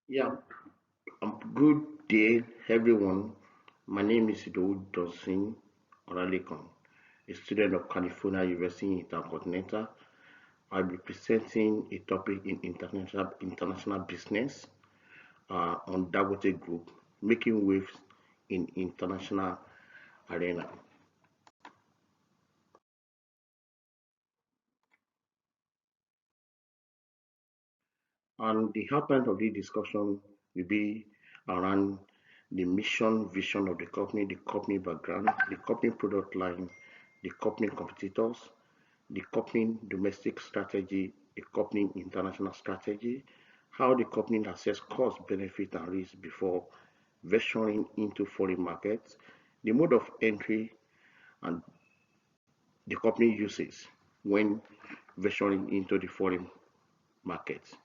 Yeah, good day, everyone. My name is Ido Dosin Olalekan, a student of California University Intercontinental. I'll be presenting a topic in international business on Dangote Group, making waves in international arena. And the heartland of the discussion will be around the mission, vision of the company background, the company product line, the company competitors, the company domestic strategy, the company international strategy, how the company assess cost, benefit, and risk before venturing into foreign markets, the mode of entry and the company uses when venturing into the foreign markets,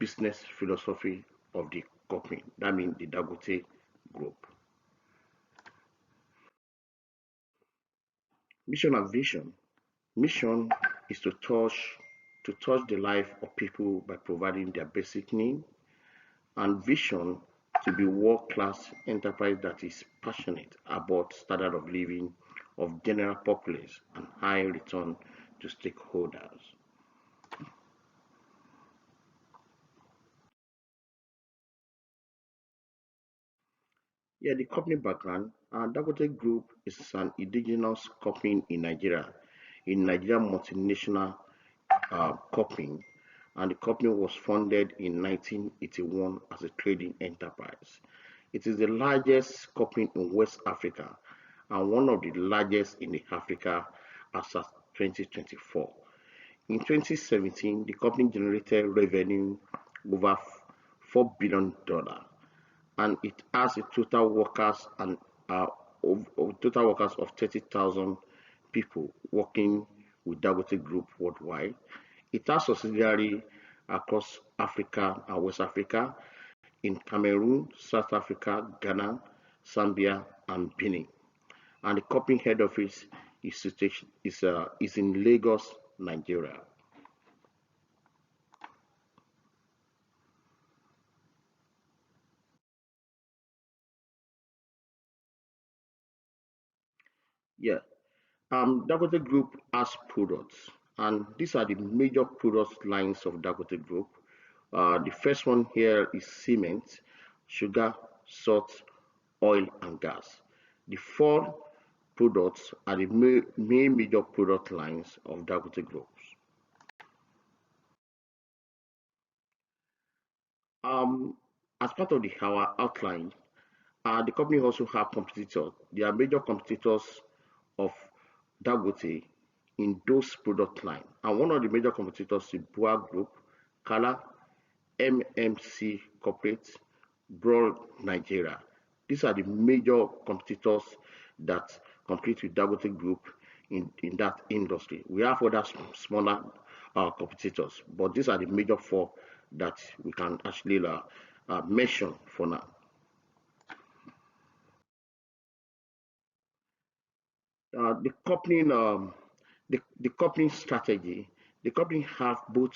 business philosophy of the company, that means the Dangote Group. Mission and vision. Mission is to touch the life of people by providing their basic need, and vision to be world-class enterprise that is passionate about standard of living of general populace and high return to stakeholders. Yeah, the company background. Dangote Group is an indigenous company in Nigeria, a Nigerian multinational company, and the company was founded in 1981 as a trading enterprise. It is the largest company in West Africa and one of the largest in the Africa as of 2024. In 2017, the company generated revenue over $4 billion, and it has a uh, total workers of 30,000 people working with Dangote Group worldwide. It has subsidiary across Africa and West Africa in Cameroon, South Africa, Ghana, Zambia, and Benin. And the company head office is in Lagos, Nigeria. Yeah, Dangote Group has products, and these are the major product lines of Dangote Group. The first one here is cement, sugar, salt, oil, and gas. The four products are the main major product lines of Dangote Group. Um, as part of our outline, the company also have competitors. There are major competitors of Dangote in those product line. And one of the major competitors is Bua Group, Kala, MMC Corporate, Broad Nigeria. These are the major competitors that compete with Dangote Group in that industry. We have other smaller competitors, but these are the major four that we can actually mention for now. The company the company strategy. The company have both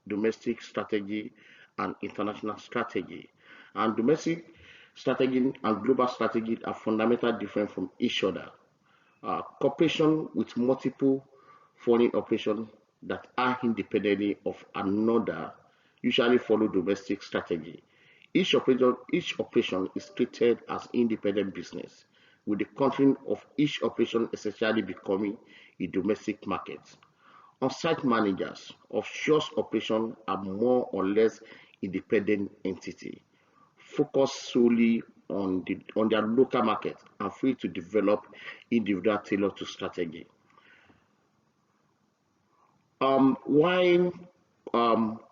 domestic strategy and international strategy. And domestic strategy and global strategy are fundamentally different from each other. Cooperation with multiple foreign operations that are independently of another usually follow domestic strategy. Each operation is treated as independent business, with the country of each operation essentially becoming a domestic market. On-site managers of such operations are more or less independent entity, focused solely on their local market and free to develop individual tailor to strategy. While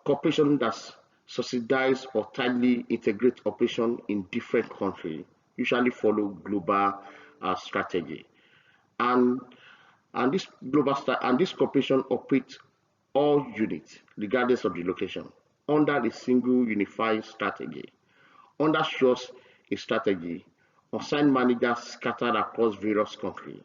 corporation that subsidize or tightly integrate operation in different countries usually follow global strategy, and this corporation operates all units regardless of the location under the single unified strategy. Under such a strategy, assigned managers scattered across various countries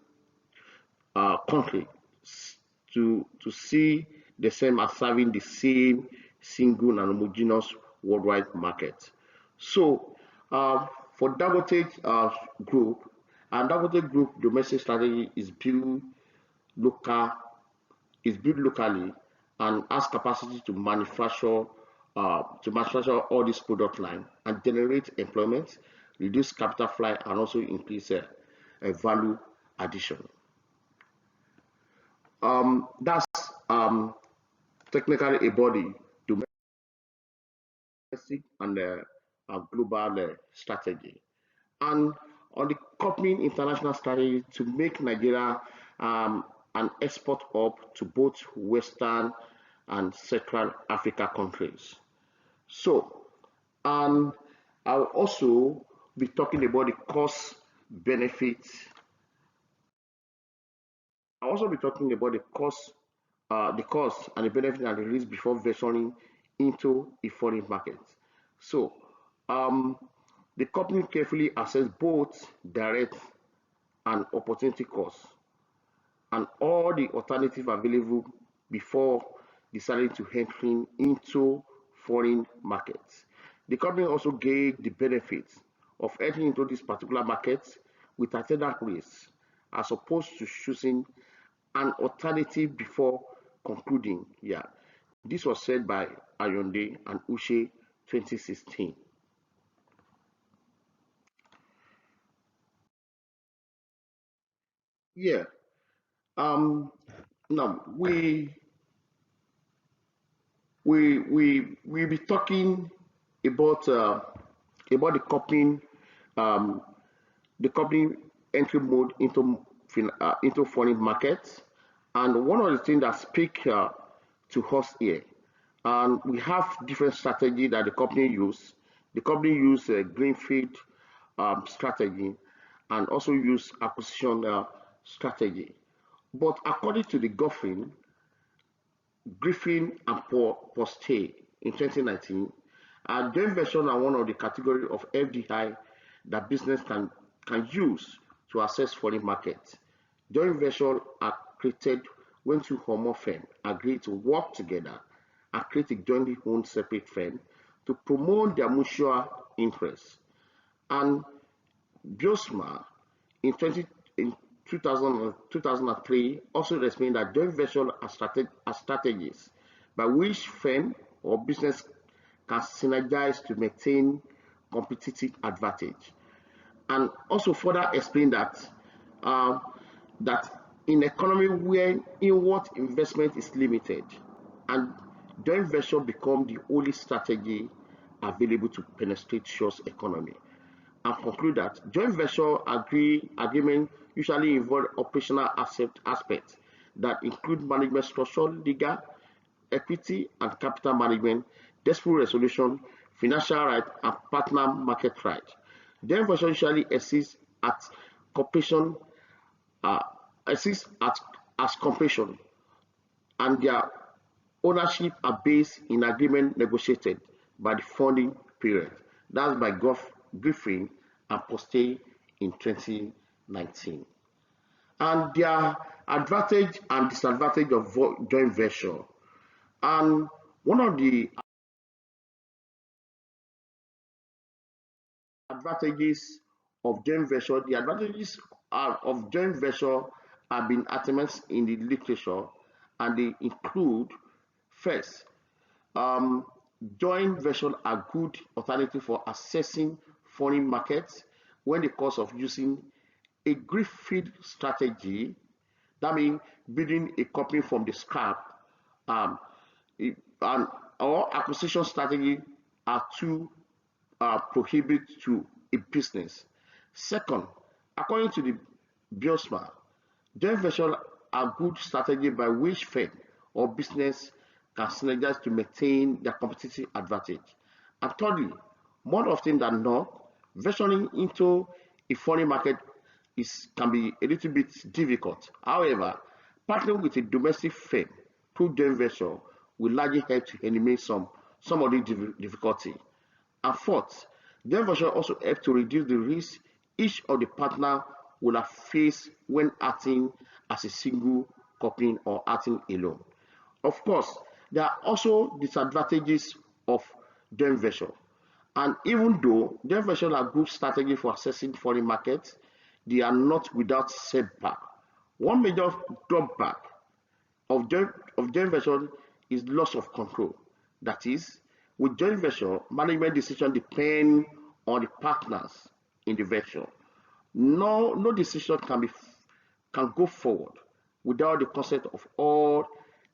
to see the same as serving the same single and homogeneous worldwide market. So, for Dangote Group, and Dangote Group domestic strategy local is built locally and has capacity to manufacture all this product line and generate employment, reduce capital flight, and also increase value addition. That's technically a body domestic and global strategy. And on the company international strategy to make Nigeria an export hub to both Western and Central Africa countries. So, and I'll also be talking about the cost benefits. I'll also be talking about the cost and the benefit and the risk before venturing into a foreign market. So, um, the company carefully assess both direct and opportunity costs and all the alternatives available before deciding to entering into foreign markets. The company also gave the benefits of entering into this particular market with attendant risks as opposed to choosing an alternative before concluding. Yeah, this was said by Ayonde and Uche 2016. Yeah. Um. Now we be talking about the company um, the company entry mode into foreign markets, and one of the things that speak to us here, and we have different strategy that the company use. The company use a greenfield strategy and also use acquisition strategy. But according to the Goffin, Griffin and Poste in 2019 are joint ventures are one of the category of FDI that business can use to access foreign markets. Joint ventures are created when two or more firms agree to work together and create a jointly owned separate firm to promote their mutual interests. And Biosma in 2003 also explained that joint ventures are strategies by which firm or business can synergize to maintain competitive advantage. And also further explain uh, that in economy where inward investment is limited and joint venture become the only strategy available to penetrate shore's economy, and conclude that joint venture agreement usually involve operational aspects that include management structure, legal, equity and capital management, dispute resolution, financial right, and partner market right. Joint venture usually at corporation uh, exists at as corporation, and their ownership are based in agreement negotiated by the funding period. That's by Griffin and Poste in 2019. And their advantage and disadvantage of joint venture. And one of the advantages of joint venture, the advantages of joint venture have been items in the literature, and they include first, um, joint ventures are good alternative for accessing foreign markets when the cost of using a greenfield strategy, that means building a company from the scrap, um, and or acquisition strategy are too prohibit to a business. Second, according to the Biosma, joint ventures are good strategy by which firm or business can synergize to maintain their competitive advantage. And thirdly, more often than not, venturing into a foreign market can be a little bit difficult. However, partnering with a domestic firm through joint venture will largely help to eliminate some of the difficulty. And fourth, joint venture also help to reduce the risk each of the partner will have faced when acting as a single company or acting alone. Of course, there are also disadvantages of joint venture. And even though joint ventures are good strategy for accessing foreign markets, they are not without setback. One major drawback of joint venture is loss of control. That is, with joint venture, management decisions depend on the partners in the venture. No decision can go forward without the consent of all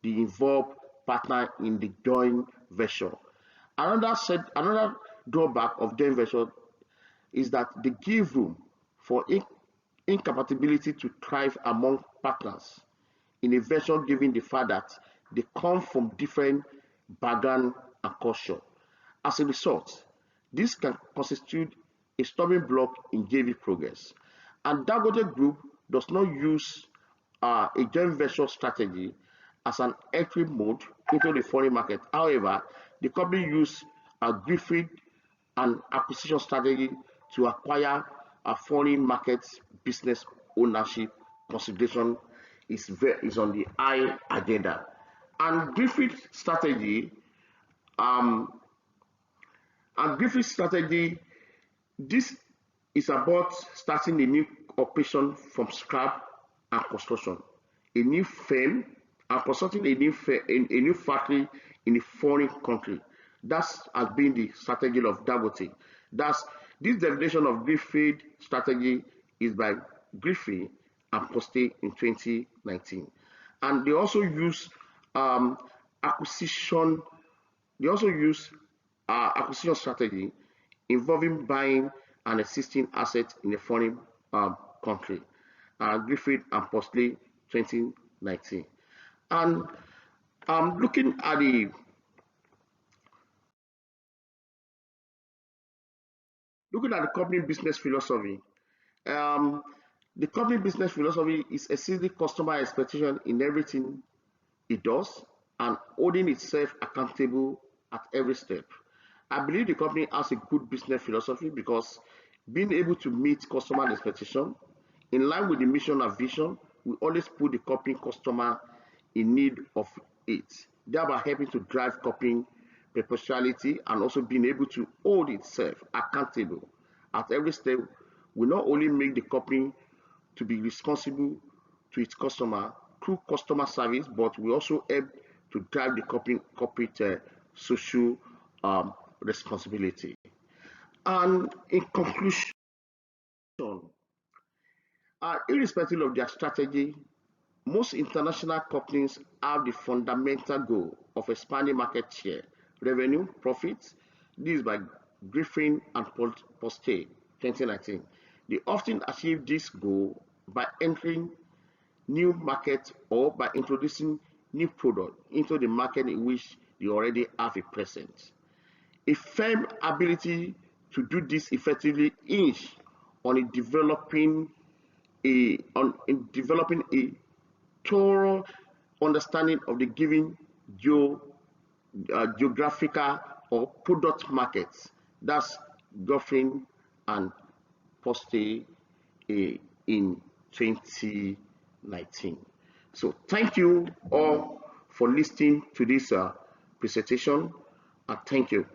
the involved partners in the joint venture. Another drawback of joint venture is that they give room for incompatibility to thrive among partners in a venture, given the fact that they come from different background and culture. As a result, this can constitute a stumbling block in JV progress. And Dangote Group does not use a joint venture strategy as an entry mode into the foreign market. However, the company used a Griffith and acquisition strategy to acquire a foreign market. Business ownership consideration is on the high agenda. And um, Griffith strategy, this is about starting a new operation from scrap and construction, a new firm, and constructing a new factory in a foreign country. That has been the strategy of Dangote. That's this definition of Griffith strategy is by Griffith and Poste in 2019, and they also use um, acquisition. They also use acquisition strategy involving buying an existing asset in a foreign country. Griffith and Posley 2019. And looking at the company business philosophy, um, the company business philosophy is exceeding customer expectation in everything it does and holding itself accountable at every step. I believe the company has a good business philosophy because being able to meet customer expectation in line with the mission and vision, we always put the company customer in need of it, thereby helping to drive company perpetuality and also being able to hold itself accountable at every step. We not only make the company to be responsible to its customer through customer service, but we also help to drive the corporate social responsibility. And in conclusion, irrespective of their strategy, most international companies have the fundamental goal of expanding market share, revenue, profits. This is by Griffin and Poste 2019. They often achieve this goal by entering new markets or by introducing new products into the market in which they already have a presence. A firm ability to do this effectively hinges on developing a thorough understanding of the given geographical or product markets. That's Goffin and Poste in 2019. So thank you all for listening to this presentation, and thank you.